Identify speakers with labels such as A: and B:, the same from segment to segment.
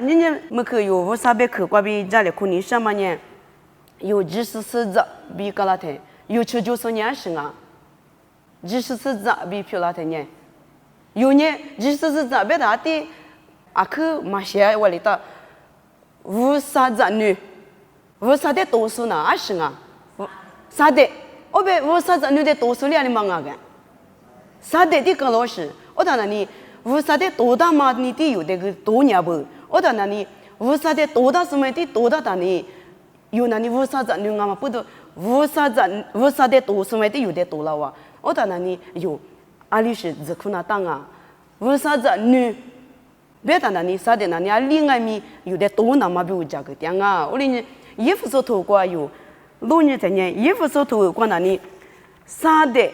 A: 你们可有我啥别可挂比家里可你什么呢？有24字比个拉天，有99年生啊，24字比漂拉天呢，有呢24字别打的，啊可马些我里头50字女，50的多数呢啊生啊，啥的，我别50字女的多数里忙啊个，啥的的个老师，我当然你50的多大嘛你的有这个多年不？我当然你50的多大什么的多大当你。有那你50字女俺们不都50的多什么的有的多了哇？我当然你有，阿里是只可那当啊，50字女，别当然你啥的那你阿另外咪有的多那么比如这个点啊，我哩衣服所脱过有，老年在呢衣服所脱过那你啥的，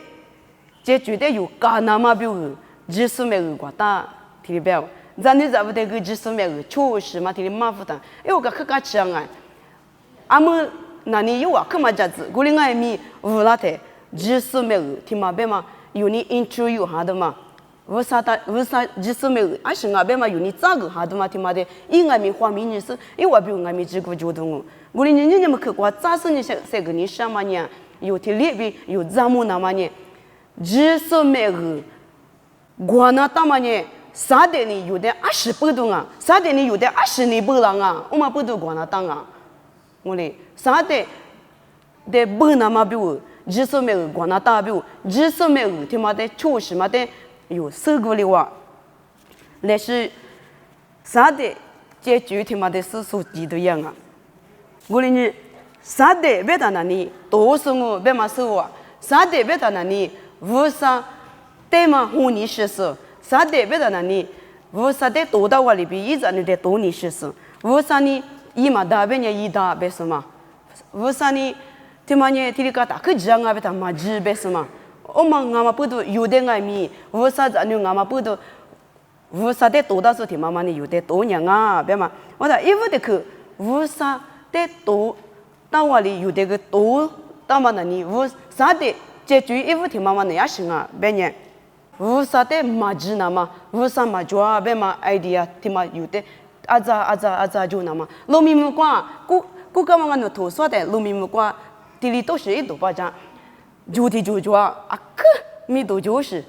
A: 这绝对有干那么比如20没有过大，听里边，咱你咋不得个20没有，确实嘛听里麻烦的，哎我个可干吃啊。阿们那你有啊？可嘛家子，我另外咪乌拉的20没有，听嘛别嘛有你 interview 哈的嘛，20没有，啊是啊别嘛有你咋个哈的嘛听嘛的，因外咪画面你是，因为比如外面这个觉得我哩你们去过，咋是你些个你什么呢？有天里边有咱们那么呢，20没有，我那他妈呢？啥的你有的20不懂啊，啥的你有的20你不啷啊，我们不懂我那当啊。我嘞，啥的不那么比如20没有光那大比如20没有，他妈的确实嘛的有受过的话，那是啥的解决他妈的是手机的样啊！我嘞你啥的别到那里多数我别嘛说啊，啥的别到那里50对嘛和你实施，啥的别到那里50的多到我里边一直你的多你实施，50呢？伊嘛大别呢，伊大别什么？为啥呢？他妈呢？提里个大可这样啊？别他妈只别什么？我们俺们不都有的爱米？为啥子你俺们不都？为啥的多大时候？他妈妈呢有的多年啊？别嘛？我说一屋的去，为啥的多？到我里有的个多，到嘛那里为啥的？解决一屋他妈妈那也行啊？别呢？为啥的嘛只那么？为啥嘛做啊？别嘛 idea 他妈有的。阿扎就那么，农民们讲，古干嘛那土说的，农民们讲，地里都是一多把张，就啊，可没多就是，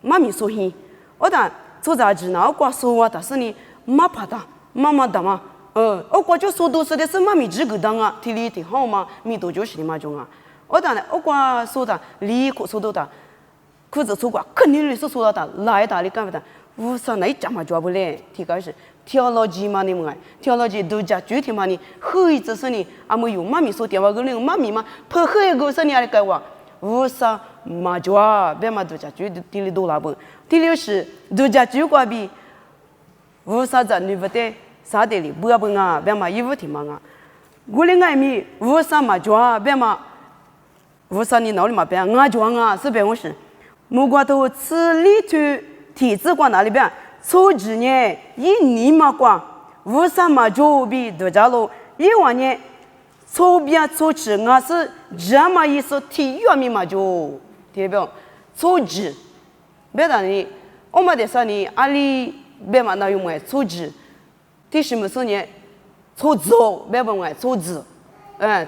A: 妈咪说hin，我当做啥子呢？我光说啊，但是呢，妈怕的，妈妈的嘛，我光就说多说的是妈咪这个当啊，地里挺好嘛，没多就是的嘛种啊，我当我光说的，离可说多的，可是说过，肯定是说到的，来的你干不的，无啥那一讲嘛抓不来，提开始。theology 嘛你们哎 ，theology 都讲具体嘛你，后一只是你，阿没有妈咪说电话跟那个妈咪嘛，破后一个是你来改话，无啥嘛抓，别嘛都讲具体里多拉不，第六是都讲具挂比，无啥子你不得啥的里不要不啊，别嘛衣服挺忙啊，我另外咪无啥嘛抓，别嘛无啥你脑里嘛别啊抓啊，是别我是，木瓜头吃里头体质挂哪里边？初几年一年嘛光，为啥嘛就比多家喽？一万年初边初期我是这么一说体育面嘛就代表初几，别的呢，我们的啥呢？阿里别嘛那用么初几，第什么时呢？初几哦，别问我初几，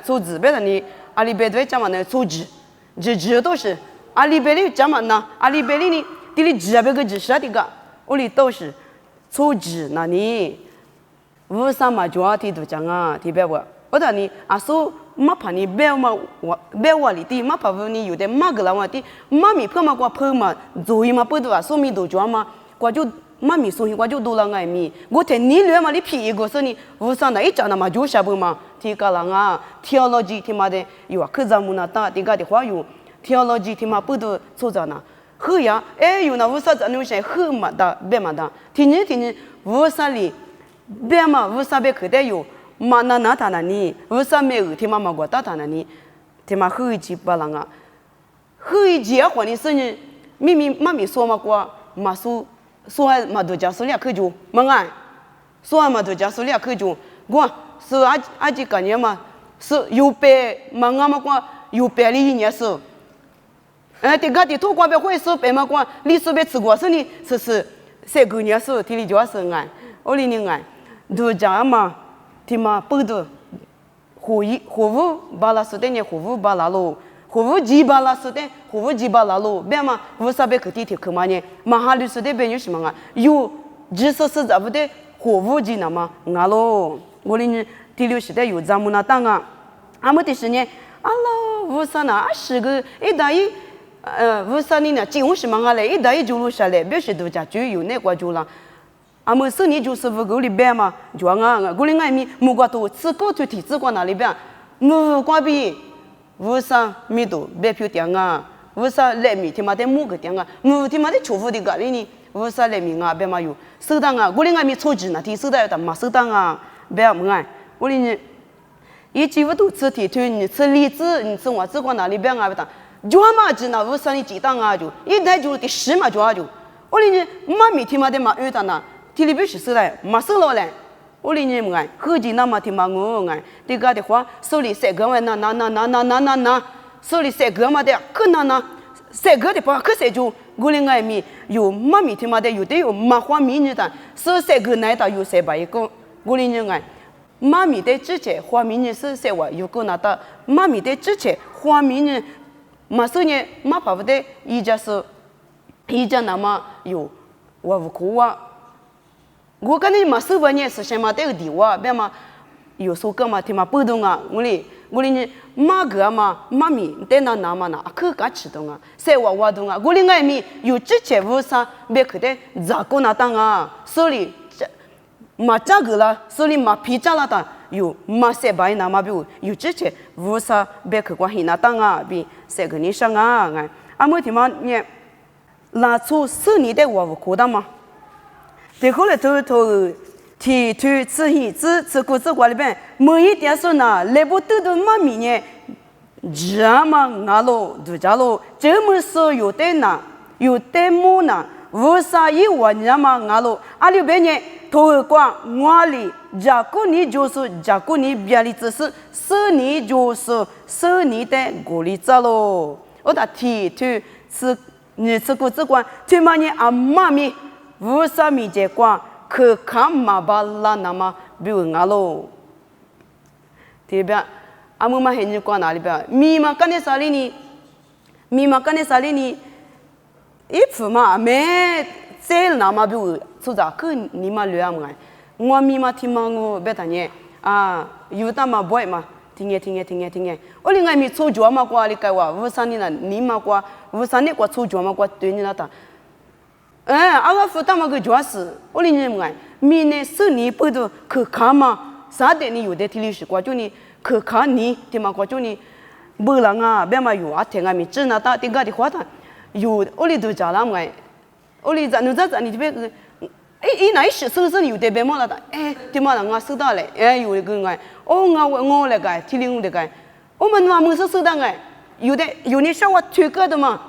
A: 初几别的呢？阿里别的讲嘛那初几，这都是阿里别的讲嘛那阿里别的呢？这里这边个几啥的个？我里都是初几那里，为啥嘛就要提都讲啊？提别我，我当你啊说没怕你别嘛别我里的，没怕你有的嘛个啦我的，妈咪怕嘛我怕嘛，所以嘛不多啊，说咪都讲嘛，我就妈咪说我就多了爱咪，我听你聊嘛你屁一个说你，为啥那一讲那嘛就啥不嘛？提个人啊，theology 提嘛的有啊，可咱们那大提个的话有 theology 提嘛不多做着呢。后呀，有那为啥子那些后嘛的别嘛的，听你，为啥哩？别嘛为啥别可得有？嘛那他那里，为啥没有？听嘛我打他那里，听嘛后一集不啷个？后一集话你是你，妈咪说嘛过，嘛说嘛都讲说两口就，嘛爱，说嘛都讲说两口就，我是阿几个年嘛，是有白嘛俺嘛过有白哩一年是。这个的土光别会说白嘛光，你说别吃过是你是3个年是体里就要是爱，我哩你爱，都讲嘛，他妈不都活物巴拉说的呢，活物巴拉喽，活物几巴拉说的，活物几巴拉喽，别嘛，我啥别去地铁去嘛呢？马哈里说的别有什么啊？有只咋不的活物几那么俺喽？我哩第六时代有咱们那当啊，俺们的是呢，阿拉我啥呢？是个一打一。我啥呢？金红什么啊嘞？一打一就落下来，别是都家就有那个就了。俺们是你就是不够里边嘛，就啊，我里外面木瓜多，吃高就提吃瓜哪里边？木瓜比为啥米多？别票点啊？为啥来米他妈的木个点啊？木他妈的重复的个里呢？为啥来米啊？别嘛有收档啊？我里外面抽纸呢，提收档的嘛收档啊？别么爱，我里呢，一几乎都吃提推，你吃荔枝，你吃我吃瓜哪里边啊？别当。就嘛知道为啥你几档啊？就一代就第10嘛就，我哩呢，妈咪他妈的嘛遇到那，体里边是收来，嘛收了嘞。我哩呢么爱，后几那嘛他妈我爱，这个的话手里三个嘛那，手里三个嘛的，可那，三个的话可三就，我哩爱咪有妈咪他妈的有的有麻花米呢的，手三个奶的有300一个，我哩呢爱。妈咪的之前花米呢是3万，有个那的，妈咪的之前花米呢。马上呢，马跑不得，一家那么有我无苦啊。我跟你马手吧呢，是什么这个地哇？别嘛有时候干嘛听嘛不懂啊？我哩呢，马哥嘛，妈咪在那嘛那，可嘎吃懂啊？谁我懂啊？我哩爱咪有之前为啥别去的咋个那当啊？手里马扎个了，手里马皮扎了当。有马些白那嘛比如有之前为啥别去关系那当啊？比这个你上啊？俺们他妈呢，拿出4年的我苦的嘛？最后来头提出吃果子瓜里边，每一点说呢，来不得的妈咪呢，这么俺喽，就这喽，这么说有的呢，有的么呢？为啥一万年嘛俺喽？阿里边呢？头光我里，假如你别里只是4年就是4年的鼓励着喽。我打提出是你吃过这关，他妈呢阿妈咪为啥咪这关可看嘛巴拉那么比如俺喽？这边阿姆嘛很多关哪里边？咪嘛干的啥哩呢？一副嘛没。这那么比如出咋个你嘛聊么哎？我咪嘛听嘛我别当年啊，有他嘛不爱嘛，听耶。我另外咪出脚嘛过里改话，为啥你那你嘛过？为啥你过出脚嘛过对你那当？阿个负担嘛个主要是我另外么哎？咪呢是你不都去看嘛？啥的你有的听历史过就你去看你听嘛过就你不能啊，别嘛有啊听啊咪真那当听个的话他有我里都讲了么哎？我哩咱你这边那是收有的别么了的，他妈的我收到了，有一个我我那个提领那个，我们嘛没收到哎，有你小娃推个的嘛，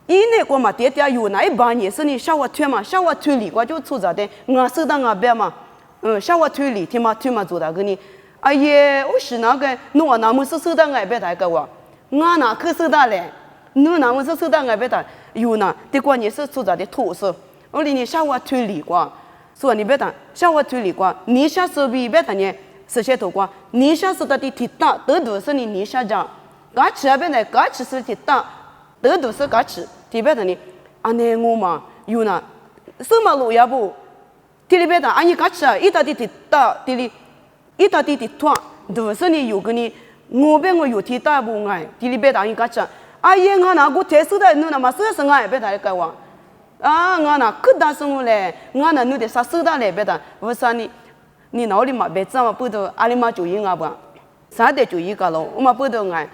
A: 那个嘛爹有那一把年是你小娃推嘛，小娃推里我就出咋的，我收到我别嘛，小娃推里他妈做的给你，哎呀，我是那个我那没收到哎别大个我那可收到嘞。你那么收到我别的有呢，这关键是出咋的特色。我哩你小娃推理过，所以你别当小娃推理过，你小手比别当呢，是些头过，你小手到底提大，都是你小讲，嘎吃那边的嘎吃是提大，都是嘎吃，提别当呢，安尼我嘛有呢，什么路也不，提里别当安尼嘎吃啊，一到底提大，一到底提团，都是你有个你，我边我有提大不爱，提里别当安尼嘎吃。哎呀，我那个特殊的弄那么少生啊，别打来搞我。啊，我那可大生嘞，我那弄的啥手段嘞，别打。为啥你哪里嘛别这么不都阿里嘛就应啊不？啥的就应个咯，我嘛不都爱。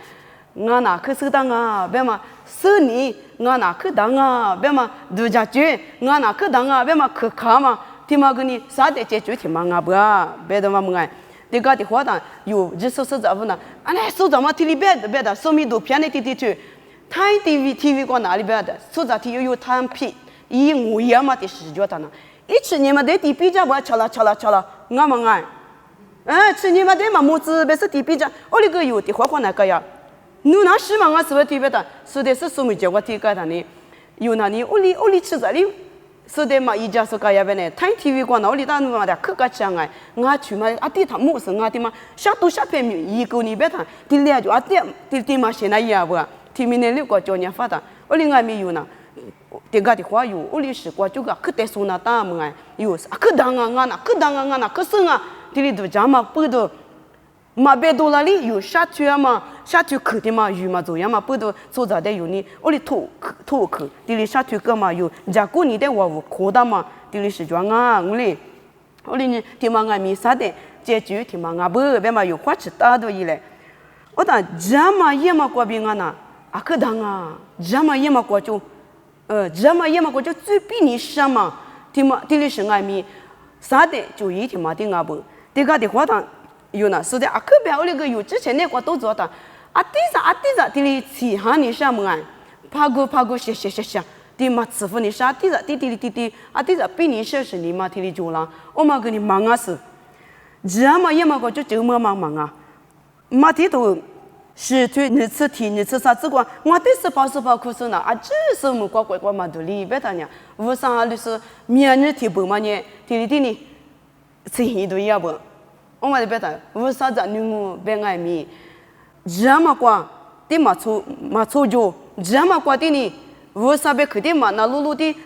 A: 我那可手段啊，别嘛手你，我那可当啊，别嘛度假区，我那可当啊，别嘛可卡嘛，听嘛个你啥的解决听嘛啊不啊，别的嘛么爱。这个的话呢，有就是咋不呢？啊，那说怎么体里别的，说明都偏的去。台 TV 过哪里边的？所在体有摊皮，以我也嘛的视觉的呢。一吃你们的地比较我吃了，我们爱，吃你们的嘛么子别是地比较，我那个有的花那个呀，你那是嘛我是不地别的，说的是什么叫我体个的呢？有那里屋里吃这里，是的嘛，一家是个呀呗呢，看 TV 过哪里打嘛的，可个强哎，我去嘛，啊地他木是我的嘛，下都下片米，一个你别谈，第二就啊第嘛现在呀不，第明年6个叫人发的，我另外没有呢，这个的话有，我历史过这个可得说那大么哎，有啊可当啊我那，可当啊我那，可是啊，这里头讲嘛不都。嘛别多了里有下去嘛，下去去的嘛，有嘛做样嘛，不都做着的有你，我哩吐去，这里下去个嘛有，假如你的话我扩大嘛，这里是装啊，我哩呢，天嘛俺米啥的，解决天嘛俺不别嘛有花吃大多一嘞，我当这嘛也嘛过边啊那，啊可当啊，这嘛也嘛过就，这嘛也嘛过就最比你什么，天嘛这里是俺米啥的就一天嘛的俺不，这个的话当。有呢，是的，啊，可别我那个有之前那个都做的，啊，地上，地里起哈你什么啊？爬过，谢，地嘛师傅你啥地上，地，啊，地上比你少是你嘛地里做了，我嘛给你忙啊是，这嘛也嘛个就么忙啊，嘛地头是对你吃啥子光，我得是跑苦手呢，啊，只是么乖嘛都里边的呢，我上就是明日提不嘛呢，地里，吃一顿要不。我们这边的，我啥子女我别爱米，这么过的嘛错就，这么过的呢，我啥别去的嘛那路的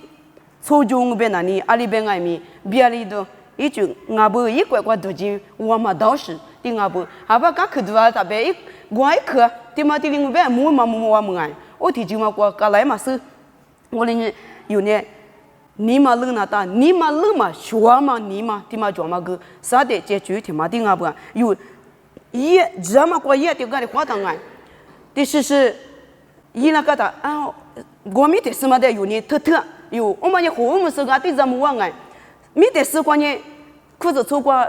A: 错就我别那里阿里别爱米，别里头一句俺不一乖多就我嘛倒是的俺不，还不刚去多他别一乖去的嘛的我别摸我们爱，我提就嘛过过来嘛是，我哩有呢。你嘛冷那大，你嘛冷嘛，说嘛你嘛，他妈做嘛个啥的解决他妈的啊不？有也这么过也就个的话当然，的是伊那个的啊，我们的什么的有呢特有，我们也和我们是个的怎么玩哎？没得事关呢，裤子错过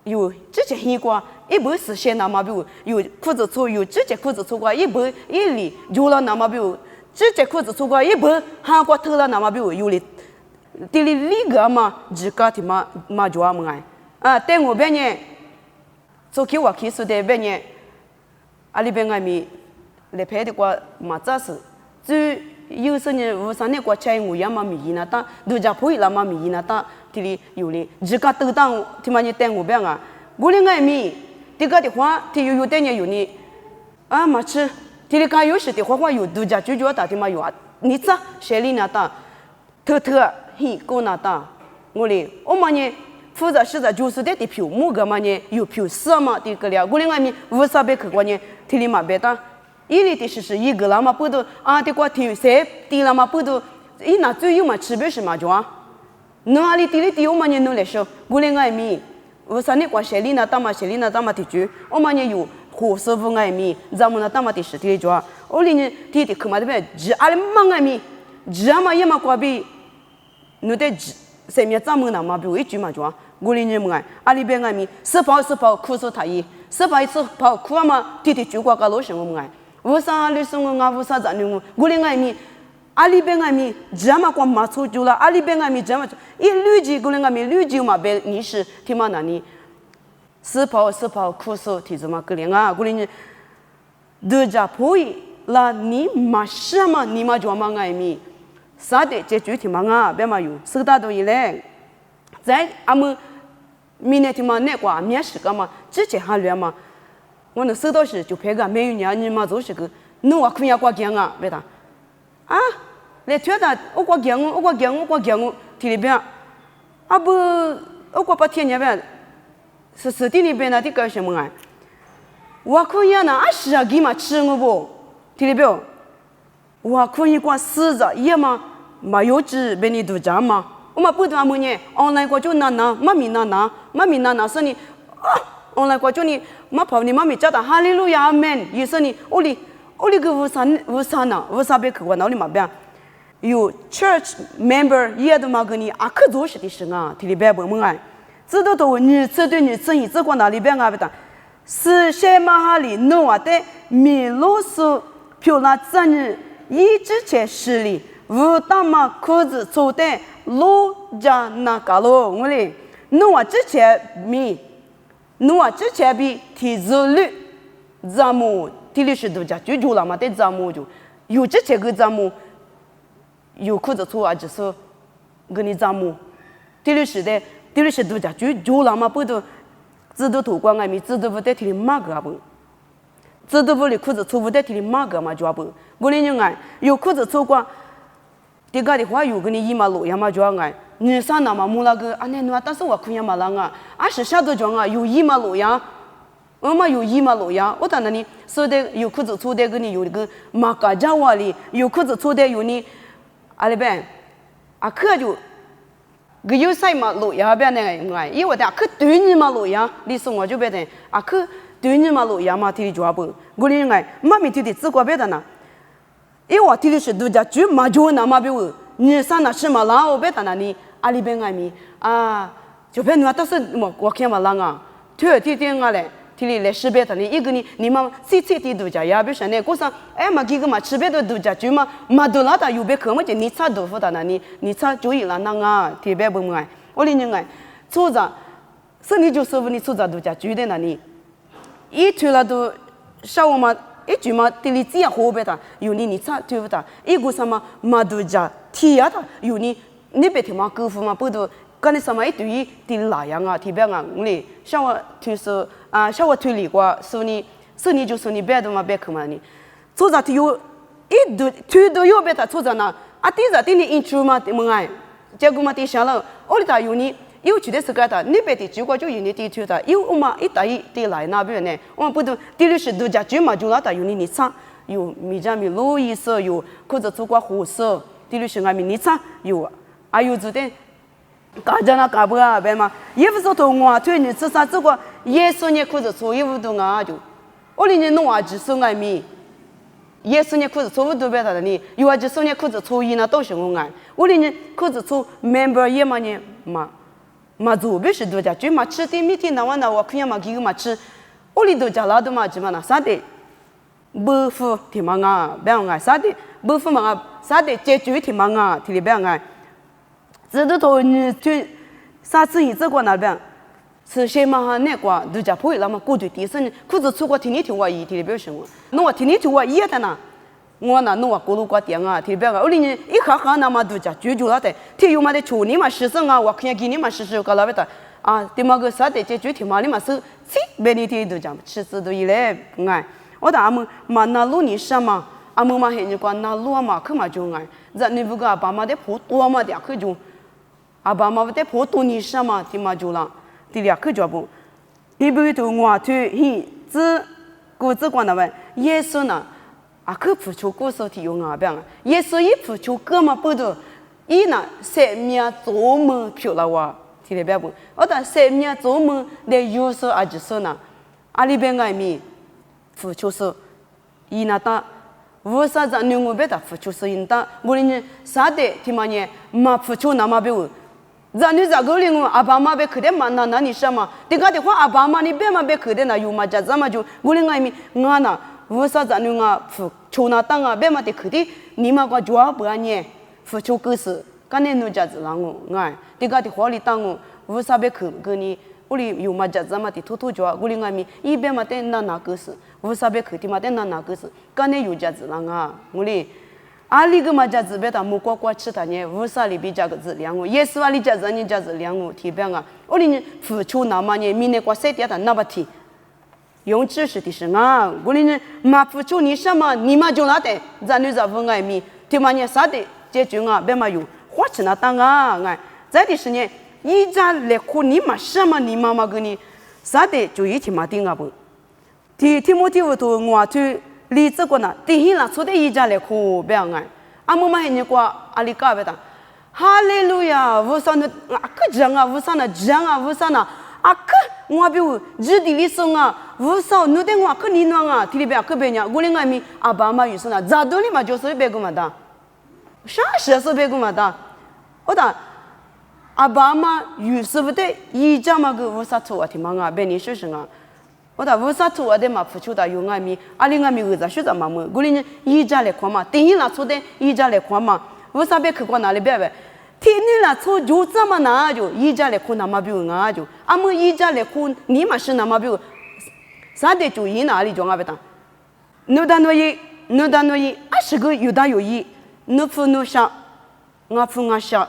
A: 有直接一过，一不是先那么比如有裤子错有直接裤子错过一不一里有了那么比如直接裤子错过一不韩国偷了那么比如有哩。地里个嘛，自家的嘛做么哎？啊，但我别呢，做起我其实的别呢，阿里边个米来拍的话嘛，咋是？就有时呢，我上那个菜我也嘛米那打，都家配了嘛米那打，地里有哩，自家都当他妈呢但我别啊，我哩个米，这个的话，地有的呢有呢，啊嘛吃，地里家有时的话有都家就打的嘛有啊，你咋谁里那打，特。嘿，过那大，我哩，我们呢负责是在就是的票，某个嘛呢有票什么的个了，我哩外面无啥别去过呢，提里嘛别打，伊里的是一个啦嘛不都啊的个提谁的啦嘛不都，伊那最有嘛吃别是嘛做啊，哪里的我们呢弄来说，我哩外面，我啥呢过谁里那大嘛提住，我们呢有火师傅外面，咱们那大嘛的是的做，我哩呢提的去嘛的别，只阿里忙外面，只嘛也嘛过比。侬得前面咱们那嘛，比如一句嘛讲，我哩人们哎，阿里边俺们是跑苦手他伊，是跑一次跑苦嘛，弟就过个老什么哎，为啥律师我无啥子呢？我哩俺们阿里边俺们这么光马出就了，阿里边俺们这么一绿级我哩俺们绿级嘛别你是听嘛那里，是跑苦手提子嘛个哩啊，我哩人都家破译了你嘛什么你嘛做嘛俺们。啥的解决题嘛啊，别嘛有，是大多一嘞。在俺们明年题嘛那个面试个嘛，直接喊乱嘛。我那收到时就拍个没有年你嘛就是个，侬我可以过讲啊，别他。啊，来觉得我过讲我，体里边，啊不，我过把天那边，是实地里边那的搞什么啊？我可以呢，是啊，给嘛吃我不，体里边，我可以过死着也嘛。嘛有纸被你读讲嘛？我们不读么呢？online 过就那，妈咪那说你啊，online 过就你妈跑你妈咪叫他哈利路亚 amen， 意思你我哩个无啥呢？无啥别去过哪里嘛边？有 church member 也都嘛跟你啊可做事的事啊，体里边不么哎？知道都女子对女子，你只管哪里边啊不的？是些嘛哈里弄啊的米罗斯漂亮子女一直在市里。无大嘛裤子抽的路家那个咯，我嘞，侬之前比提子率，咱们提的是多家就做了嘛，但咱们就有之前个咱们有裤子抽啊，就是跟你咱们，第六时代，第六时代家就那么不都，知道土光爱咪知道不得提的马个不，知道不哩裤子穿不得提的马个嘛就不，我哩人爱有裤子穿过，这个的话有跟你一马路呀嘛就爱，你上那么木那个，啊那那但是我看呀嘛啷啊，啊是下头讲啊有一马路呀。我们有一马路呀，我当然你说的有裤子穿的跟你有那个马嘎家话里有裤子穿的有你，阿里边，啊可就，个有赛马路呀边那个哎，因为的可对你马路呀，你说我就别的，啊可对你马路呀嘛提的抓不，我哩哎，妈咪提的自个别的呢，因为我提的是度假就马就那嘛别我，你上那是嘛然后别的那里阿里边哎咪啊，就别你都是我看嘛啷啊，推提点啊嘞。提里来识别他哩，一个你们谁的度假呀？比如说呢，过上哎嘛几个嘛识别的度假，就嘛多拉他有别可么就你差豆腐的那你差注意了那啊，特别不爱，我哩人爱，做着，是你就说不你做着度假就的那里，一推了都上午嘛一句嘛提里只要后边他有你差对不的，一个什么度假提呀他有你别听嘛功夫嘛不都。跟你什么一堆的那样啊，特别啊，我哩像我推说啊，像我推理过，说你就说你别的嘛别去嘛你，做着有一堆推都有别的做着呢，啊，第二天你印出嘛的么哎，结果嘛第三了，我哩他有你有去的是个的，你别的结果就有你第推的，有嘛一大一的来那边呢，我们不都第六是度假就嘛就那的有你差，有米家米路易色有或者做过火色，第六是俺米你差有，还有做的。家家那干不啊？别嘛，也不是同我推你吃啥这个，耶稣你裤子穿衣服都啊就，我里面弄啊只送爱米，耶稣你裤子穿衣服都别他的你，有啊只送你裤子穿衣那都是我爱，我里面裤子穿 member 也嘛呢嘛做别是多家，就嘛吃的米的那我看呀嘛几个嘛吃，我里头家拉都嘛只嘛那啥的，不服的嘛啊，别爱啥的不服嘛啊，啥的解决的嘛啊，提里别爱。这都头你就啥子意思过那边，是先嘛哈那个度假破了嘛，过去第三裤子出过天天听我一天的表示我，那我天天听我一的呢，我那我过路过点啊，天边个，我里一下下那么度假就了的，天有嘛的处理嘛事生啊，我看见你嘛事实搞了不得啊，对嘛个啥的解决天嘛你嘛是谁别你天都讲，吃子都一来爱，我打阿们嘛那路你什么，阿们嘛很你讲那路嘛去嘛就爱，这你不个阿爸妈的普多嘛的去就。阿爸妈在普通你什么的嘛就了，第二个就不，你不会头我推嘿只故只管那问耶稣呢，啊可付出过少的用啊边啊，耶稣一付出个嘛不多，伊呢生命做么漂亮哇，听得别不？我但生命做么的有时啊就是呢，阿里边个咪付出是，伊那他。为啥子你我别的付出是应当，我哩啥的听嘛呢？嘛付出那么别我。咱你咋个哩我阿爸妈别去的嘛那你什么？这个的话阿爸妈你别嘛别去的那有嘛家怎么就我哩爱咪我那为啥子你我付出那当啊别嘛得去的你嘛个主要不安呢付出个是，干那奴家子让我爱这个的话哩当我为啥别去跟你我哩有嘛家怎么的偷偷就我哩爱咪一边嘛得那个是为啥别去的嘛得那个是干那有家子让啊我哩。阿里个嘛家子别他木瓜瓜吃他呢，为啥里比家个子两我？也是阿里家子人家子两我提边啊，我哩付出那么呢，明年瓜晒掉他那不提，用知识的是啊，我哩嘛付出你什么，你嘛就拿的，咱女子不爱米，提嘛呢啥的解决啊，别嘛有花钱那当啊，哎，再的是呢，一家来苦你嘛什么，你妈妈给你啥的就一起嘛定啊不，提莫提不多我去。例子个呢，第一啦，出的一家来哭别爱，阿姆嘛很你个阿里嘎别的，哈利路亚，无啥那啊个讲啊，无啥那讲啊，无啥那啊个我比如日地里生啊，无啥那的我个你弄啊，提里边个别人，我哩爱咪阿爸妈有说那，咋都哩嘛就是别个嘛的，啥事是别个嘛的，我讲阿爸妈有时不得一家嘛个无啥错啊，听嘛啊，别你说什么？我打为啥做我的嘛付出的有爱咪，阿里爱咪为啥学的嘛么？我哩一家来看嘛，第一啦做的一家来看嘛，为啥别去过哪里别呗？天天啦做就这么难就一家来看那么比我啊就，阿么一家来看你嘛是那么比我，啥的就一哪里就阿别当，侬当侬伊，阿是个有大有意，侬付侬想，我付我想，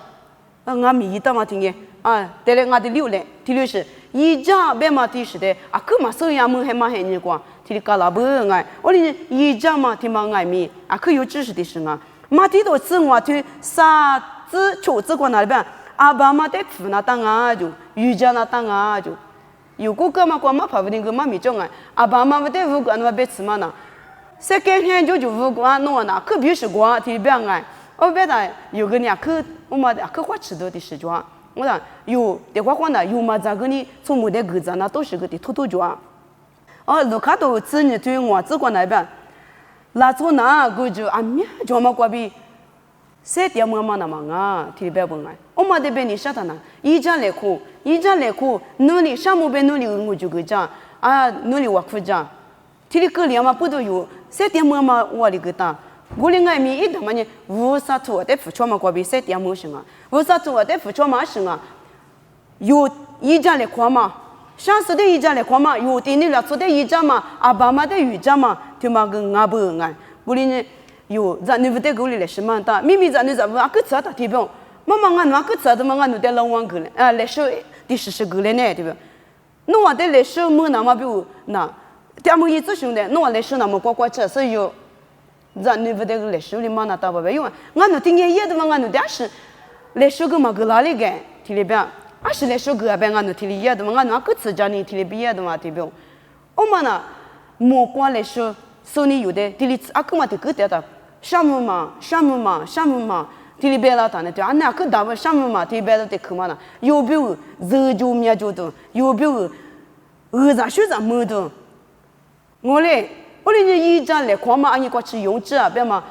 A: 俺米的嘛听见啊，带来俺的流来，提的是一家别嘛提是的啊，可嘛手呀么还嘛还你光，提的嘎拉不俺，我哩一家嘛提嘛俺米啊，可有知识的是啊，嘛提到此我提啥子çoğu子光那边阿爸嘛得扶那当啊就，瑜伽那当啊就，有个哥嘛光嘛跑不定个嘛米种啊，阿爸嘛不得扶个那别吃嘛那。谁今天就无管弄那，可别是管提别爱，我别的有个人可我嘛可花吃多的时装，我讲有的话呢，有嘛咋个呢？从没得个子那都是个的偷偷装。哦，路卡都子女对我只管那边，拉住那个就啊咩，就嘛过比，谁点么嘛那么啊？提别不爱，我嘛得别你啥的呢？一家来哭，努力啥么别努力我就个讲啊，努力我苦讲。提里个两嘛不都有，谁点么嘛我哩个当，我哩爱米一他妈呢，无啥错的付出嘛过比谁点么行啊？无啥错的付出嘛行啊？有一家来看嘛，上次的一家来看嘛，有的你了做的一家嘛，阿爸妈的一家嘛，就嘛个俺不爱，不哩呢有咱你不得够哩来什么的，明明咱你咱不啊个啥的对不？妈妈俺那个啥的嘛俺都得老王个了，啊来说的是个了呢对不？侬话得来说么那么比如那。他们一直兄弟，侬来说那么乖吃，所以有，咱你不得个来说哩嘛那大不因为俺那今年也的嘛，俺那但是来说个嘛个哪里个，提里边，啊是来说个边俺那提里也的嘛，俺那个自家呢提里边也的嘛，提边，我们那莫光来说，手里有的提里啊个嘛提个的，什么嘛，提里边啦他呢，就俺那个大不什么嘛，提里边都得去嘛那，有比如热就面就的，有比如咋学咋么的。我嘞一家来看嘛，俺过去用吃啊，别嘛，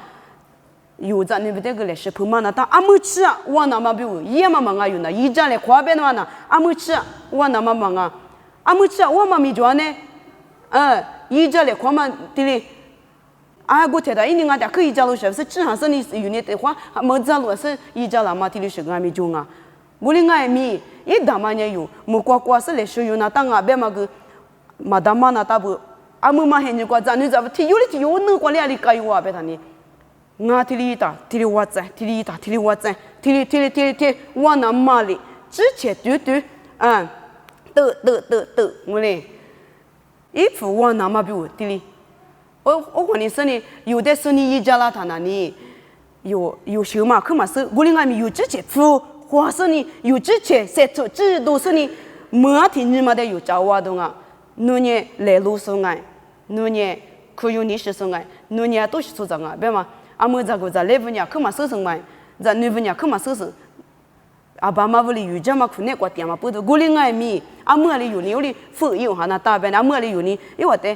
A: 有咱那不得个来是碰嘛那，但俺没吃啊，我那么比如也嘛忙啊有那，一家来看别那那，俺没吃啊，我那么忙啊，俺没吃啊，我嘛没做呢，一家来看嘛，对嘞，啊，我听到一年俺家可一家路是吃上是你有那的话，没家路是一家了嘛，对嘞是俺没做啊，我哩俺没，一大嘛呢有，没瓜是来是有那当啊，别嘛个，嘛大嘛那大不。阿姆嘛很nhiều quá咱你咋不提有哩提有能过来哩该有啊别他呢，我提哩打提哩我在提哩打提哩我在提哩我那嘛哩之前对啊得我嘞，一副我那嘛比如提哩，我跟你说呢，有的时候你一家啦他那里有什么可嘛是我哩俺们有之前副，或是你有之前在做这都是你没听你嘛的有教我的啊，侬呢来路上爱。侬呢，可有你是生爱，侬呢都是做这个，别嘛，阿么这个在来不呢，可嘛收生嘛，在你不呢，可嘛收生，阿爸妈不哩有这么苦难过点嘛，不都过哩爱米，阿么哩有你有哩富有哈那大班，阿么哩有你，因为的，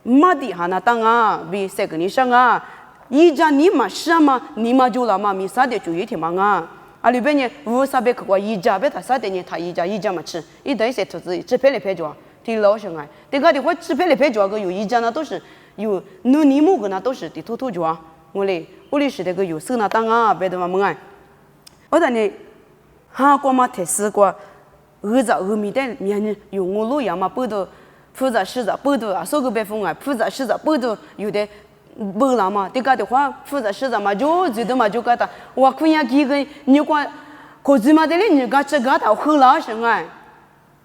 A: 妈的哈那当啊，比谁跟你上啊，一家你嘛是嘛，你嘛就了嘛，米啥的就一天嘛啊。啊，里边呢，无啥别去过一家，别他啥的呢，他一家嘛吃，一等些投资，只配来配着。提老生爱，这个的话只配来配着个有一家那都是有努尼木个那都是的偷着，我嘞是那个有手那当啊，别的嘛么爱，我等你哈过嘛特斯过，米的面呢有我路样嘛不都复杂实杂不都啊，说个别风爱复杂实杂不都有的不啦嘛，这个的话复杂实杂嘛就觉得嘛就个他，我可以几个你管可是嘛的嘞你个这个他很老生爱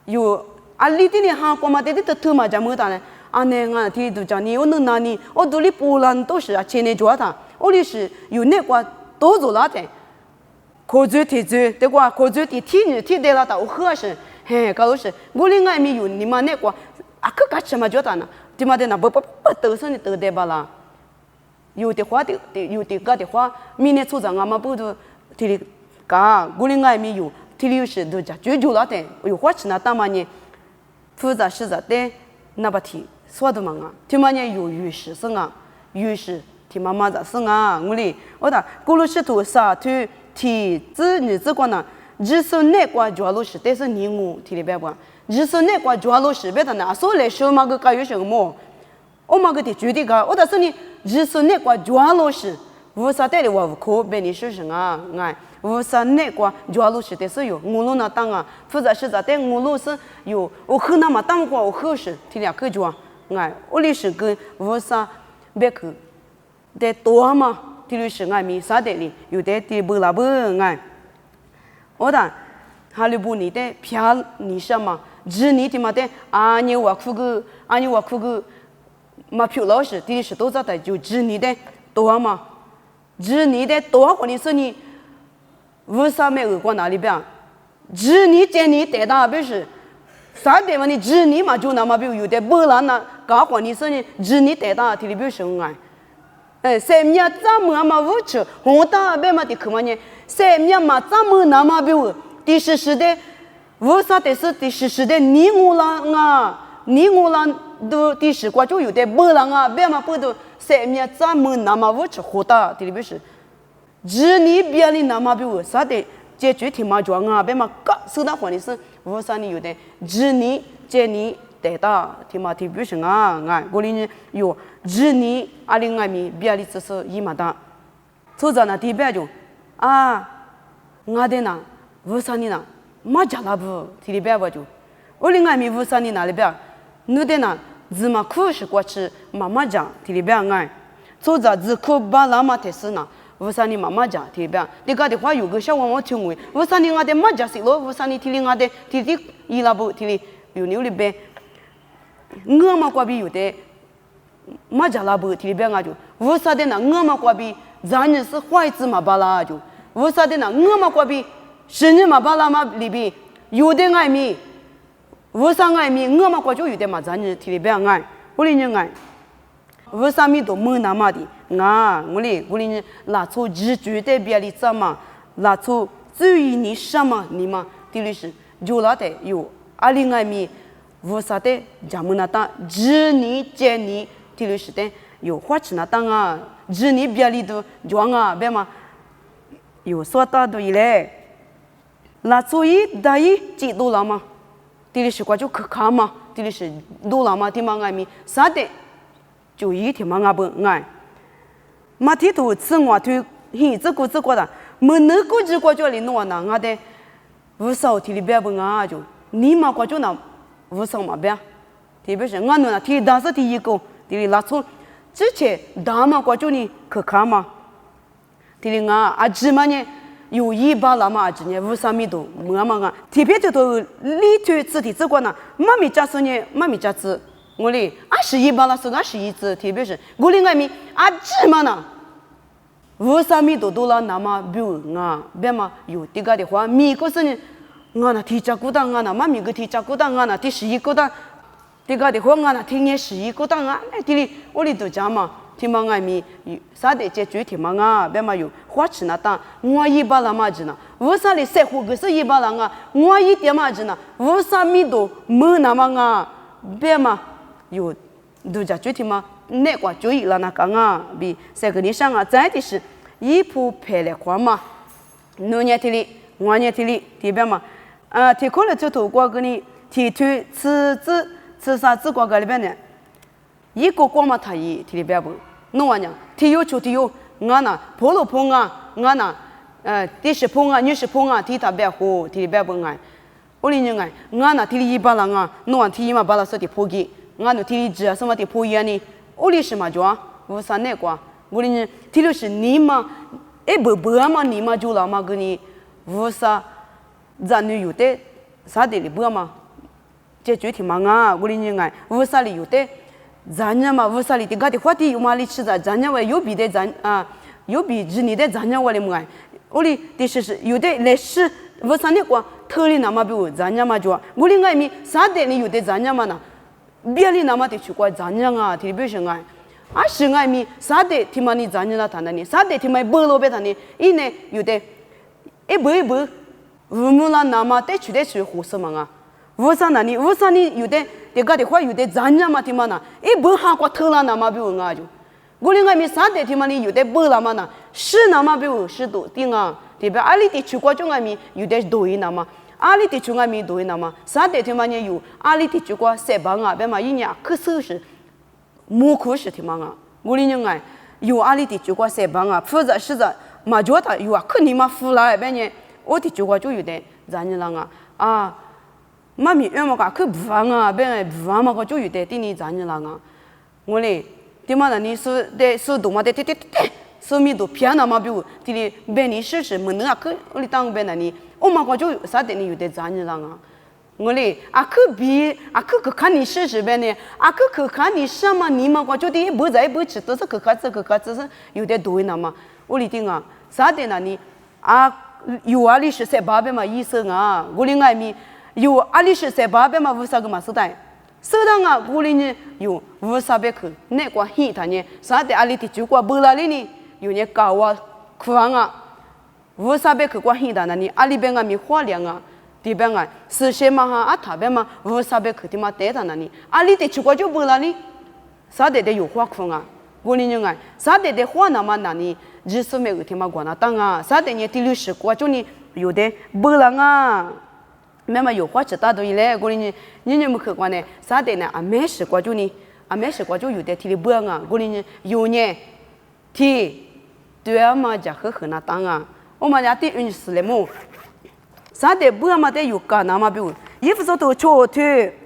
A: 有。啊，里头呢哈，光嘛的的特嘛讲么的呢？啊，那个提都讲你我能拿你，我都里波兰都是啊，前年做的，我里是有那个多做了的，可做提做，这个可做提提的了的，我喝是，嘿，搞是，我里爱没有你嘛那个啊，可干什么做的呢？他妈的那不都是你都得吧啦？有的话有的个的话，明年出账啊嘛不都提的个，我里爱没有，提的是都讲就做了的，有话吃那大嘛呢？复杂实杂的那不提说的嘛啊，提嘛呢有于是生啊，于是提妈妈在生啊，我哩我打古鲁石头沙土提子女子光呢，只是那个主要路是，但是你我提里边光，只是那个主要路是别的那所来说嘛个该有什么，我嘛个的决定个，我打算你只是那个主要路是，无啥带的我可别你说什么哎。无啥那个主要路是的是有，我路那当啊，复杂实杂的我路是有，我很那么当过我很是提两个主哎，我历史跟无啥别去的多嘛，提历史哎没啥的哩，有的提不啦不哎，我的哈利布尼的漂你什么？只你的嘛的啊，你我哭个嘛漂老师，第是都在的就只你的多嘛，只你的多和你说你为啥没有过哪里边？只你见你带大表示。啥地方你只你嘛就那么比如有的不然呢，搞混你说你只你带大体里表示哎，三年怎么嘛无吃，红大别嘛的可嘛呢？三年嘛怎么那么比如第十的，为啥的是第十的你我啦都第十个就有的不然啊，别嘛不都三年怎么那么无吃，红大体里表示，只你别里那么比如啥的。解决题嘛装啊，别嘛搞收到话的是，我啥你有的，只你接你带到题嘛题不是啊，我里呢有只你阿里爱米别里只是一嘛的，做着那题别就啊，我的呢，我啥你呢，嘛加拉不题里别不就，我里爱米我啥你哪里别，你的呢，字嘛苦是过去妈妈讲题里别爱，做着字苦把拉嘛提示呢。为啥你妈妈讲提边？你讲的话有个小娃娃听我，为啥你俺的妈讲谁咯？为啥你提里俺的提伊拉不提里有牛里边？我嘛过比有的妈讲拉不提里边俺就，为啥的呢？我嘛过比咱人是坏子嘛巴拉就，为啥的呢？我嘛过比生日嘛巴拉嘛里边有的爱米，为啥爱米？我嘛过就有的嘛咱人提里边爱，我里人爱。为啥米都没那么的啊？我哩拉出直觉的别里怎么拉出注意你什么你嘛？第六是就拉的有阿里爱米，为啥的咱们那当只你见你第六是的有花吃那当啊，只你别里都装啊，别嘛有说到的嘞，拉出一大一几多了嘛？第六是关就可看嘛？第六是多了嘛？第嘛爱米啥的？就一天嘛阿不爱，马蹄头吃我腿，嘿，这个的，没那个这个叫里弄那俺的，无少体里边不爱就，你嘛个就那无少嘛别，特别是俺那体但是第一个，体里拉出之前大嘛个就你可看嘛，体里俺阿芝嘛呢，有一把了嘛阿芝呢，无啥米多，没嘛啊，特别就都里头吃的这个呢，妈咪家说呢，妈咪家吃。我哩21把了是21只，特别是我哩爱米啊芝麻呢，为啥米多了那么比如啊，别嘛有这个的话，米个是呢，我那提着古当我那妈咪个提着古当我那第11个当，这个的话我那听年11个当啊，那这里我哩都讲嘛，听嘛爱米啥的解决听嘛啊，别嘛有花吃那当，我一把了嘛子呢，为啥哩生活个是一把了啊，我一点嘛子呢，为啥米多没那么啊，别嘛。有都在具体嘛？那个注意了那个啊，比这个你上啊，再的是一铺配了款嘛，农业体里、我业体里，这边嘛，提过了就透过给你提推吃啥子过个里边呢？一个光嘛，他一体里边不，弄完呢，提有就提有，我那婆罗碰啊，我那第十碰啊，20碰啊，提他别好，体里边不爱，我哩人爱，我那体里一把人啊，弄完提嘛把他说的破给。俺那体力值啊，什么的破译呢？我哩什么叫啊？我啥那个？我哩体力是你嘛？不嘛？你嘛就了嘛？给你我啥？咱女有的啥的哩不嘛？这具体嘛啊？我哩人爱我啥哩有的？咱家嘛我啥哩的？个的话题有嘛哩吃的？咱家话有比的咱啊，有比之你的咱家话哩么爱？我哩的是有的来是我啥那个？特里那么比如咱家嘛就我哩爱米啥的哩有的咱家嘛呢？别里那么的去过咱家啊，特别是爱，是爱米啥的，听嘛你咱家那谈的呢，啥的听嘛不罗别谈的，因为有的，不，我们那么得去胡说嘛啊，为啥你有的这个的话有的咱家嘛听嘛呢，不哈过特了那么比如啊就，我哩爱米啥的听嘛你有的不那么呢，是那么比如是多听啊，特别阿里的去过就爱米有的多一那么。阿里地区我们多那么，啥地方嘛也有，阿里地区过塞邦啊，别嘛一年可收拾，木可是的嘛啊，我哩人爱有阿里地区过塞邦啊，或者是在马脚他有啊，可你嘛富来别呢，我地区过就有的咱人啦啊，妈咪要么个可不放啊，别不放嘛个就有的对你咱人啦啊，我哩，对嘛呢？你是动嘛的，手米都偏那么比如，对哩别你试试，没能啊可我哩当别那你。我们就啥的你有的咱你了啊。我嘞，可比可看你试试呗呢，可看你什么你们就得不在不吃，都是可是有点多呢嘛。我里听啊，啥的呢你有里是谁爸爸嘛医生啊，我里爱咪有里是谁爸爸嘛无啥个嘛是的，是的啊，我里呢有无啥别去，那个黑他呢，啥的里的就过不拉里呢，有呢搞啊苦啊，无啥别去过黑的呢你里边咪花凉啊。这边啊，是些嘛哈他边嘛，无啥别去的嘛带他那里，里的去过就不了哩，啥的有花空啊，我哩人啊，啥的花那么那里，日数没有天嘛过那当啊，啥的呢第60过就你有的不了啊，那么有花吃大多一嘞，我哩你们去过呢，啥的呢没事过就你没事过就有的提的不啊，我哩有呢提对嘛就呵那当啊，我们家的运势嘞么。啥的不嘛的有干那么比如衣服说头छो腿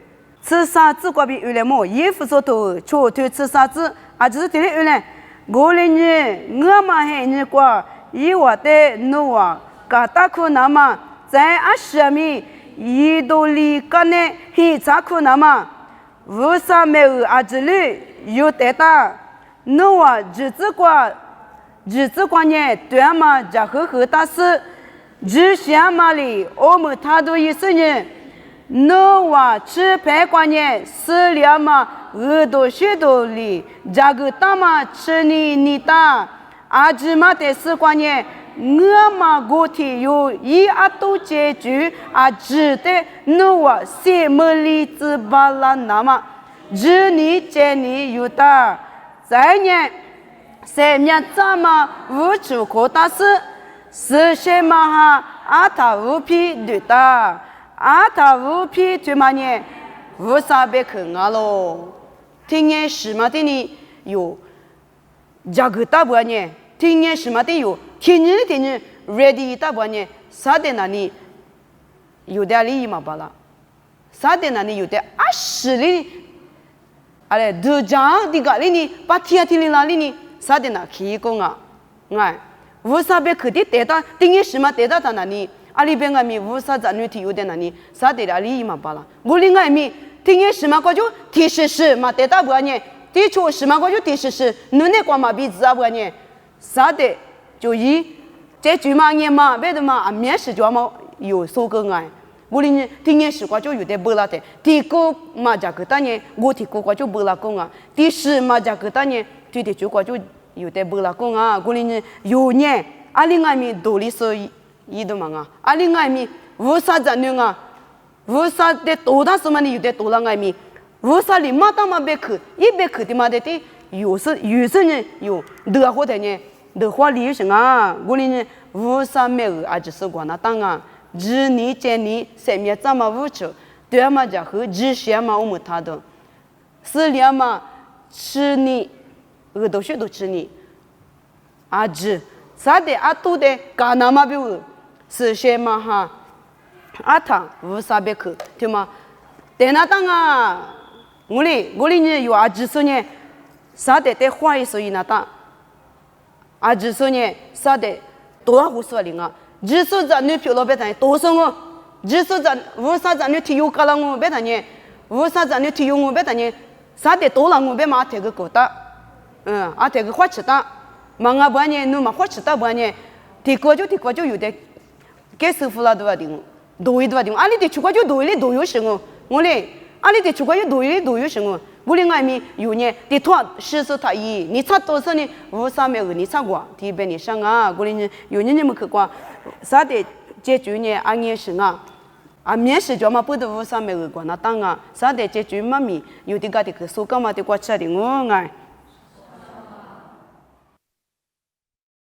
A: 吃啥子过比有来么衣服说头छो腿吃啥子就是这里有来我哩你我嘛嘿你过一我的努啊嘎达库那么在下面一度里干呢嘿咋库那么为啥没有这里有得到努啊日子过呢对嘛就呵大事只想嘛哩，我们他都意思呢，侬话吃饭关键饲料嘛，耳朵许多哩，这个大嘛吃你大，芝麻的是关键，我嘛个体有都解决值得侬话什么哩子巴拉那么，只你见你有的，再呢，三年怎么无处可大事。是些嘛哈他无皮对的他无皮对嘛呢无啥别去咯听见什么的呢有这个大不呢听见什么的有听见 ready 大不呢啥的那里有的里嘛巴拉啥的那里有的20里都讲的个里呢把天里那里呢啥的那起工啊哎无啥别去的得到，定义什么得到他那里？里边咪无啥子女体有的那里，啥得了里嘛罢了。我另外咪定义什么个就第10嘛得到不呢？第初什么个就第10，侬那光嘛比子啊不呢？啥的就这句嘛言嘛，别的嘛面试就嘛有所个爱。我另定义10个就有的不了的，第9嘛这个当年我第9个就不了工啊，第10嘛这个当年第9个就。有的不拉工啊，过年有年，另外面多里说一的嘛啊，另外面无啥子人啊，无啥的多大什么的有的多了外面，无啥的嘛当嘛别去，一别去的嘛的有时呢有德国的呢，德国里有什啊，过年无啥没有就是管那当啊，日你见你身边怎么无处，对嘛就和日些嘛我们他的，是了嘛吃你。耳朵许多吃你，这啥的多的干那么比如是些嘛哈，他无啥别去，对吗？在那当啊，我哩呢有只说呢，啥的在花一说一那当，只说呢啥的多少胡说哩啊，只说咱女票老别谈多少我，只说咱无啥咱女体育干了我别谈呢，无啥咱女体育我别谈呢，啥的多了我别嘛这个搞的。这个花吃的，忙不呢？侬嘛花吃的不呢？提高就有的，给师傅了多少点？多一点，里的出国就多一多有什么？我嘞，里的出国就多一多有什么？我另外面有呢，的托是说他你差多少呢？无啥没有你差过，第边你上啊，我嘞有你们去过，啥的解决呢？也是啊。面试就嘛不得无啥没有过那当啊，啥的解决嘛咪有的个的去说干嘛的过吃的我爱。